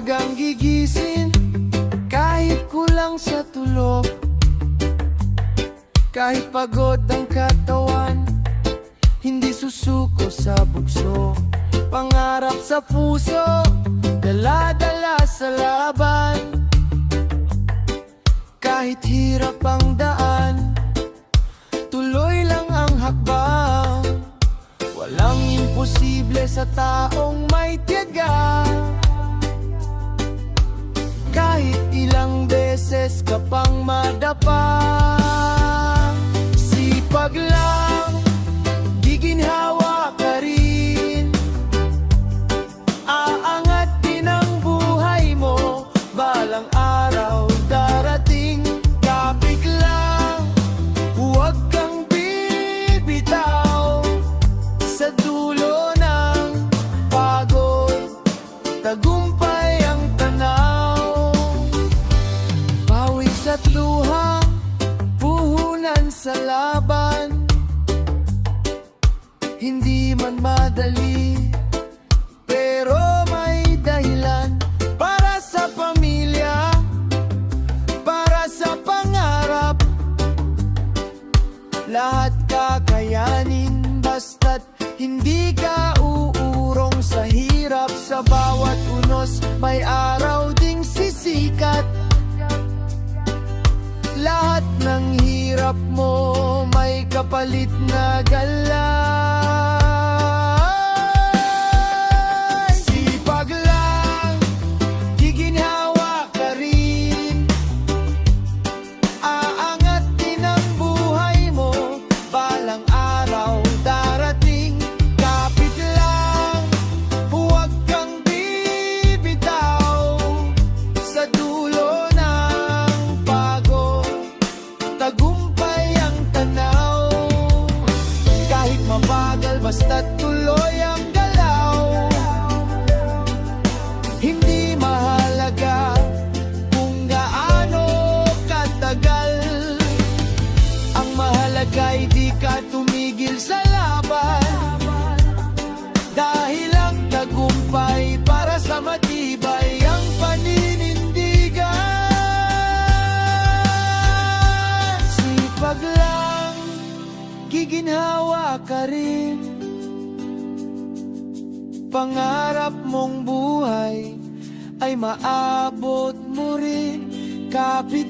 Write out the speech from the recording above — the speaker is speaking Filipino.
maagang gigising, kahit kulang sa tulog, kahit pagod ang katawan, hindi susuko sa bugso. Pangarap sa puso, dala-dala sa laban, kahit hirap ang daan, tuloy lang ang hakbang. Walang imposible sa taong may tiyaga. Kahit ilang beses ka pang madapa, sipag lang, giginhawa ka rin. Aangat din ang buhay mo, balang araw darating. Kapit lang, huwag kang bibitaw, sa dulo ng pagod, tagumpay ang tanaw. Pawis at luha, puhunan sa laban, hindi man madali, pero may dahilan. Para sa pamilya, para sa pangarap, lahat kakayanin, basta't hindi ka uurong sa hirap. Sa bawat unos, may araw ding sisikat. Lahat ng hirap mo, may kapalit na galay. Sipag lang, giginhawa ka rin. Aangat din ang buhay mo, balang araw darating. Kapit lang, huwag kang bibitaw, sa dulo ng pagod, tagumpay ang tanaw. Kahit mabagal, basta't tuloy ang galaw. Hindi mahalaga kung gaano katagal, ang mahalaga'y di ka tumigil sa laban. Dahil ang tagumpay para sa matibay ang paninindigan. Sipag lang, giginhawa ka rin. Pangarap mong buhay ay maabot mo rin. Kapit